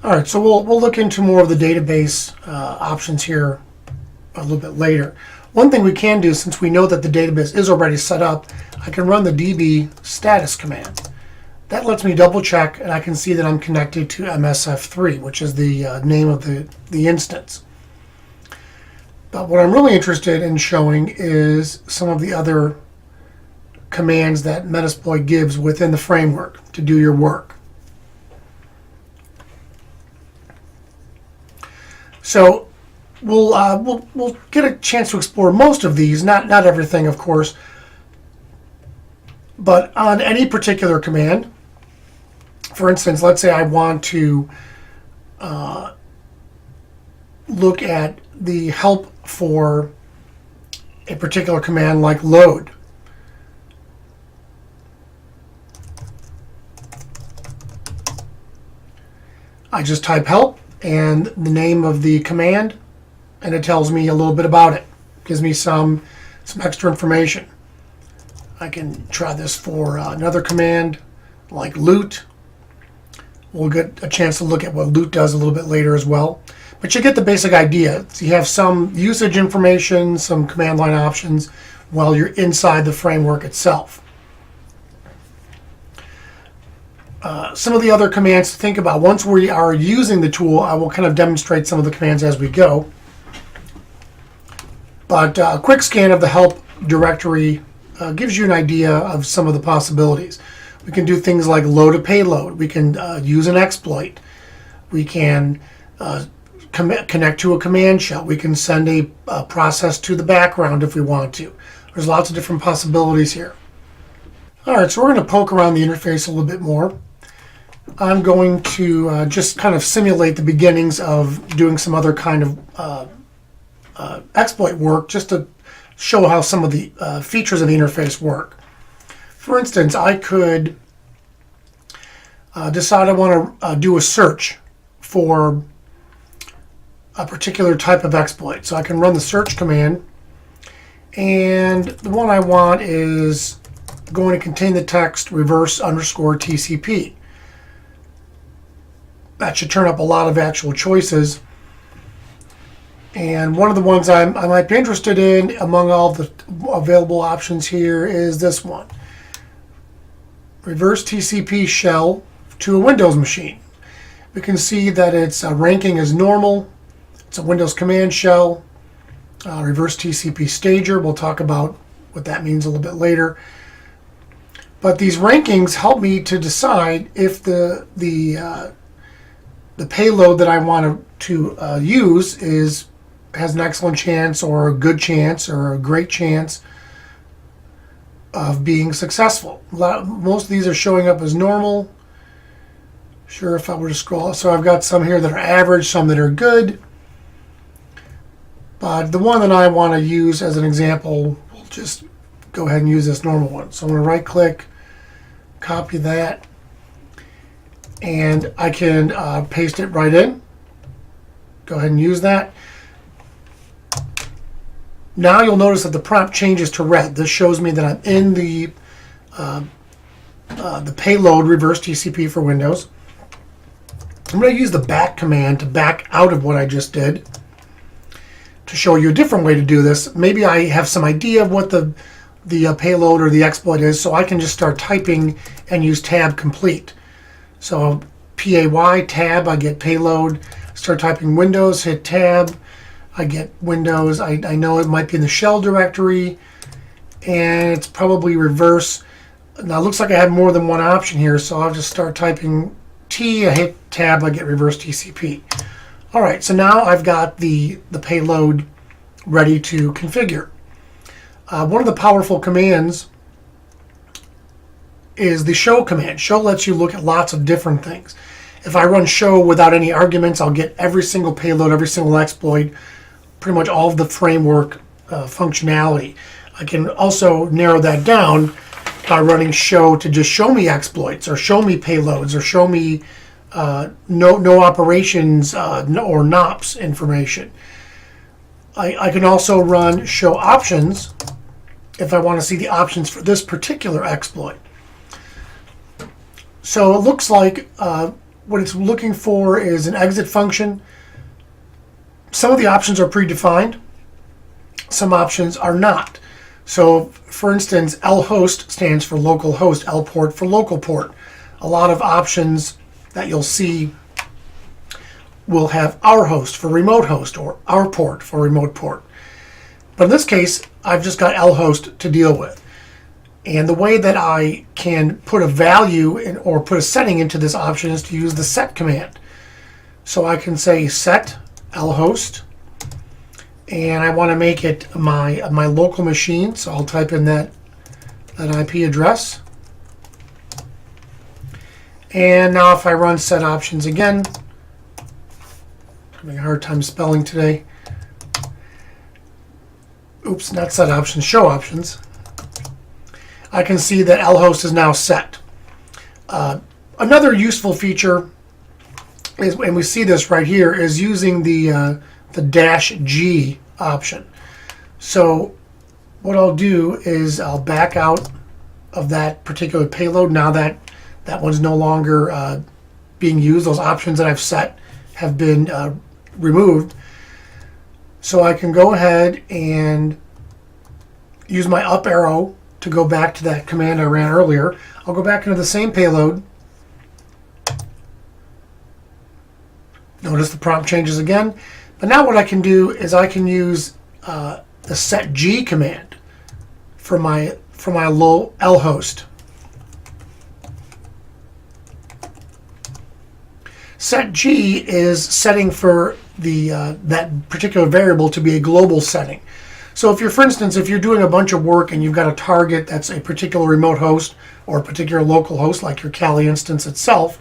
All right, so we'll look into more of the database options here a little bit later. One thing we can do, since we know that the database is already set up, I can run the db status command. That lets me double check, and I can see that I'm connected to MSF3, which is the name of the instance. But what I'm really interested in showing is some of the other commands that Metasploit gives within the framework to do your work. So we'll get a chance to explore most of these, not everything, of course, but on any particular command. For instance, let's say I want to look at the help for a particular command like load. I just type help and the name of the command, and it tells me a little bit about it. Gives me some extra information. I can try this for another command like loot. We'll get a chance to look at what loot does a little bit later as well. But you get the basic idea. So you have some usage information, some command line options while you're inside the framework itself. Some of the other commands to think about. Once we are using the tool, I will kind of demonstrate some of the commands as we go. But a quick scan of the help directory gives you an idea of some of the possibilities. We can do things like load a payload. We can use an exploit. We can connect to a command shell. We can send a process to the background if we want to. There's lots of different possibilities here. All right, so we're going to poke around the interface a little bit more. I'm going to just kind of simulate the beginnings of doing some other kind of exploit work, just to show how some of the features of the interface work. For instance, I could decide I want to do a search for a particular type of exploit. So I can run the search command, and the one I want is going to contain the text reverse_TCP. That should turn up a lot of actual choices. And one of the ones I might be interested in among all the available options here is this one. Reverse TCP shell to a Windows machine. We can see that its ranking is normal. It's a Windows command shell. Reverse TCP stager. We'll talk about what that means a little bit later. But these rankings help me to decide if the payload that I want to use has an excellent chance or a good chance or a great chance of being successful. Most of these are showing up as normal. Sure, if I were to scroll, so I've got some here that are average, some that are good. But the one that I want to use as an example, we'll just go ahead and use this normal one. So I'm going to right click, copy that, and I can paste it right in. Go ahead and use that. Now you'll notice that the prompt changes to red. This shows me that I'm in the payload reverse TCP for Windows. I'm going to use the back command to back out of what I just did to show you a different way to do this. Maybe I have some idea of what the payload or the exploit is, so I can just start typing and use tab complete. So PAY, tab, I get payload. Start typing Windows, hit tab, I get Windows. I know it might be in the shell directory, and it's probably reverse. Now it looks like I have more than one option here, so I'll just start typing T, I hit tab, I get reverse TCP. All right, so now I've got the payload ready to configure. One of the powerful commands is the show command. Show lets you look at lots of different things. If I run show without any arguments, I'll get every single payload, every single exploit, pretty much all of the framework functionality. I can also narrow that down by running show to just show me exploits or show me payloads or show me no operations or NOPS information. I can also run show options if I want to see the options for this particular exploit. So it looks like what it's looking for is an exit function. Some of the options are predefined. Some options are not. So, for instance, lhost stands for local host, lport for local port. A lot of options that you'll see will have our host for remote host or our port for remote port. But in this case, I've just got lhost to deal with. And the way that I can put a value in, or put a setting into this option is to use the set command. So I can say set lhost, and I want to make it my local machine. So I'll type in that IP address. And now if I run set options again, having a hard time spelling today. Oops, not set options, show options. I can see that lhost is now set. Another useful feature is, and we see this right here, is using the -G option. So what I'll do is I'll back out of that particular payload. Now that one's no longer being used, those options that I've set have been removed. So I can go ahead and use my up arrow to go back to that command I ran earlier. I'll go back into the same payload. Notice the prompt changes again. But now what I can do is I can use the setg command for my lhost. Setg is setting for that particular variable to be a global setting. So if you're, for instance, if you're doing a bunch of work and you've got a target that's a particular remote host or a particular local host, like your Kali instance itself,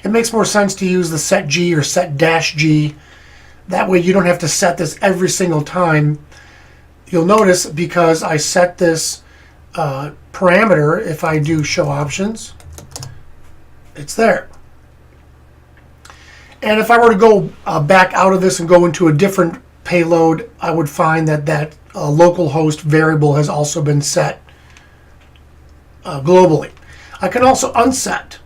it makes more sense to use the setg or set-g. That way you don't have to set this every single time. You'll notice, because I set this parameter, if I do show options, it's there. And if I were to go back out of this and go into a different payload, I would find that local host variable has also been set globally. I can also unset,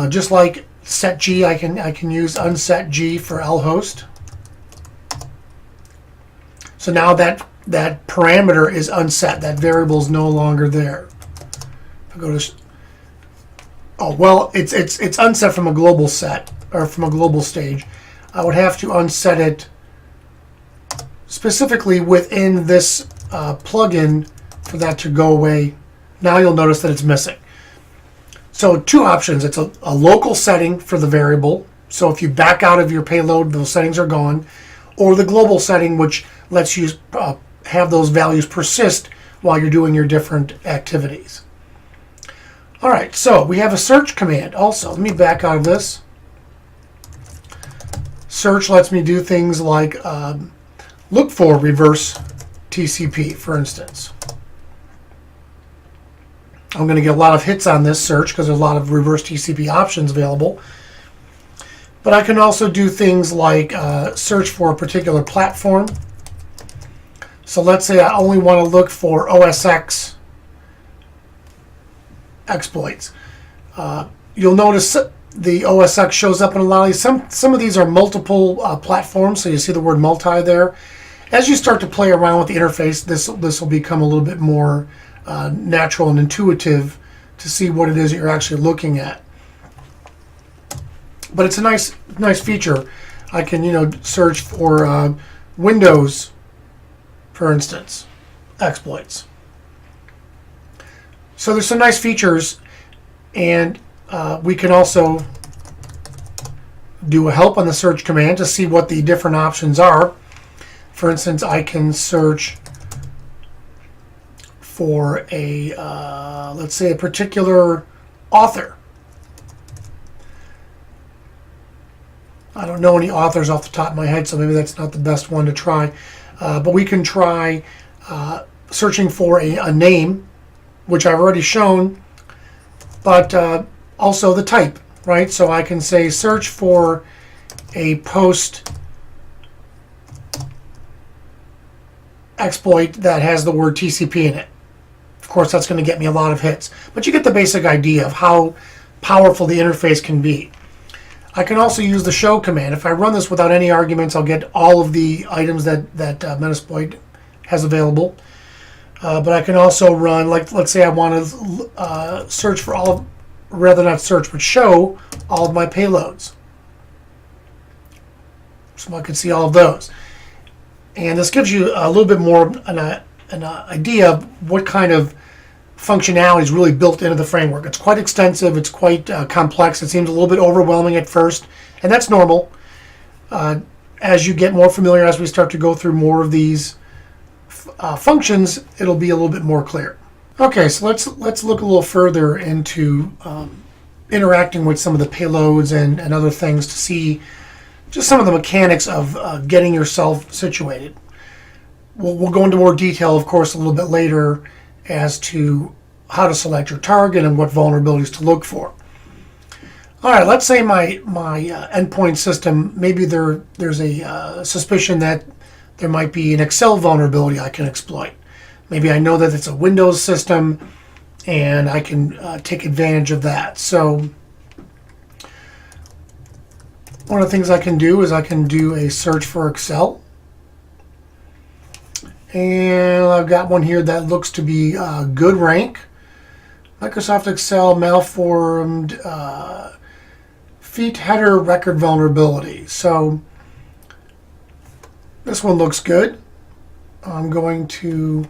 just like setg. I can use unsetg for lhost. So now that parameter is unset. That variable is no longer there. If I go to, oh well, it's unset from a global set, or from a global stage. I would have to unset it specifically within this plugin for that to go away. Now you'll notice that it's missing. So two options. It's a local setting for the variable. So if you back out of your payload, those settings are gone. Or the global setting, which lets you have those values persist while you're doing your different activities. All right, so we have a search command also. Let me back out of this. Search lets me do things like look for reverse TCP, for instance. I'm going to get a lot of hits on this search because there's a lot of reverse TCP options available. But I can also do things like search for a particular platform. So let's say I only want to look for OSX exploits. You'll notice the OSX shows up in a lot of these. Some of these are multiple platforms, so you see the word multi there. As you start to play around with the interface, this will become a little bit more natural and intuitive to see what it is that you're actually looking at. But it's a nice feature. I can search for Windows, for instance, exploits. So there's some nice features, and we can also do a help on the search command to see what the different options are. For instance, I can search for a let's say a particular author. I don't know any authors off the top of my head, so maybe that's not the best one to try. But we can try searching for a name, which I've already shown, but also the type, right? So I can say search for a post exploit that has the word TCP in it. Of course, that's going to get me a lot of hits. But you get the basic idea of how powerful the interface can be. I can also use the show command. If I run this without any arguments, I'll get all of the items that Metasploit has available. But I can also run, like, let's say I want to search for all of, rather not search, but show all of my payloads. So I can see all of those. And this gives you a little bit more an idea of what kind of functionality is really built into the framework. It's quite extensive. It's quite complex. It seems a little bit overwhelming at first, and that's normal. As you get more familiar, as we start to go through more of these functions, it'll be a little bit more clear. Okay, so let's look a little further into interacting with some of the payloads and other things to see just some of the mechanics of getting yourself situated. We'll go into more detail, of course, a little bit later as to how to select your target and what vulnerabilities to look for. All right, let's say my endpoint system, maybe there's a suspicion that there might be an Excel vulnerability I can exploit. Maybe I know that it's a Windows system and I can take advantage of that. So one of the things I can do is I can do a search for Excel. And I've got one here that looks to be good rank. Microsoft Excel malformed feat header record vulnerability. So this one looks good. I'm going to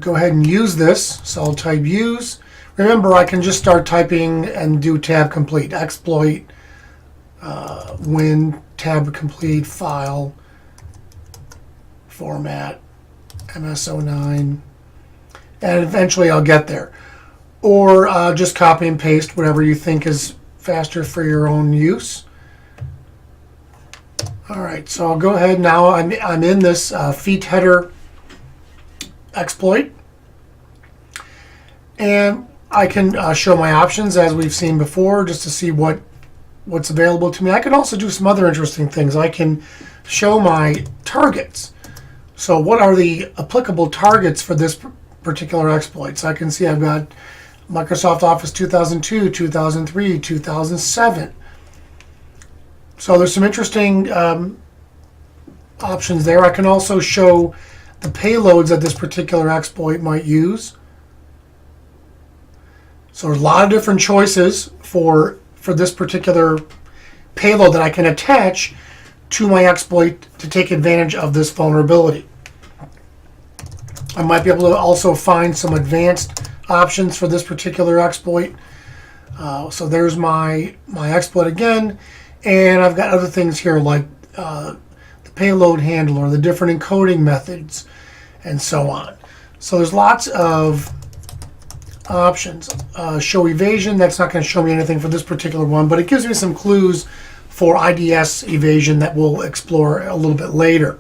go ahead and use this. So I'll type use. Remember, I can just start typing and do tab complete. Exploit, win, tab complete, file, format, MS09, and eventually I'll get there. Or just copy and paste whatever you think is faster for your own use. All right, so I'll go ahead now. I'm in this feat header exploit, and I can show my options as we've seen before, just to see what's available to me. I can also do some other interesting things. I can show my targets. So what are the applicable targets for this particular exploit? So I can see I've got Microsoft Office 2002, 2003, 2007. So there's some interesting options there. I can also show the payloads that this particular exploit might use. So there's a lot of different choices for this particular payload that I can attach to my exploit to take advantage of this vulnerability. I might be able to also find some advanced options for this particular exploit. So there's my exploit again, and I've got other things here like the payload handler, the different encoding methods, and so on. So there's lots of options. Show evasion, that's not going to show me anything for this particular one, but it gives me some clues for IDS evasion that we'll explore a little bit later.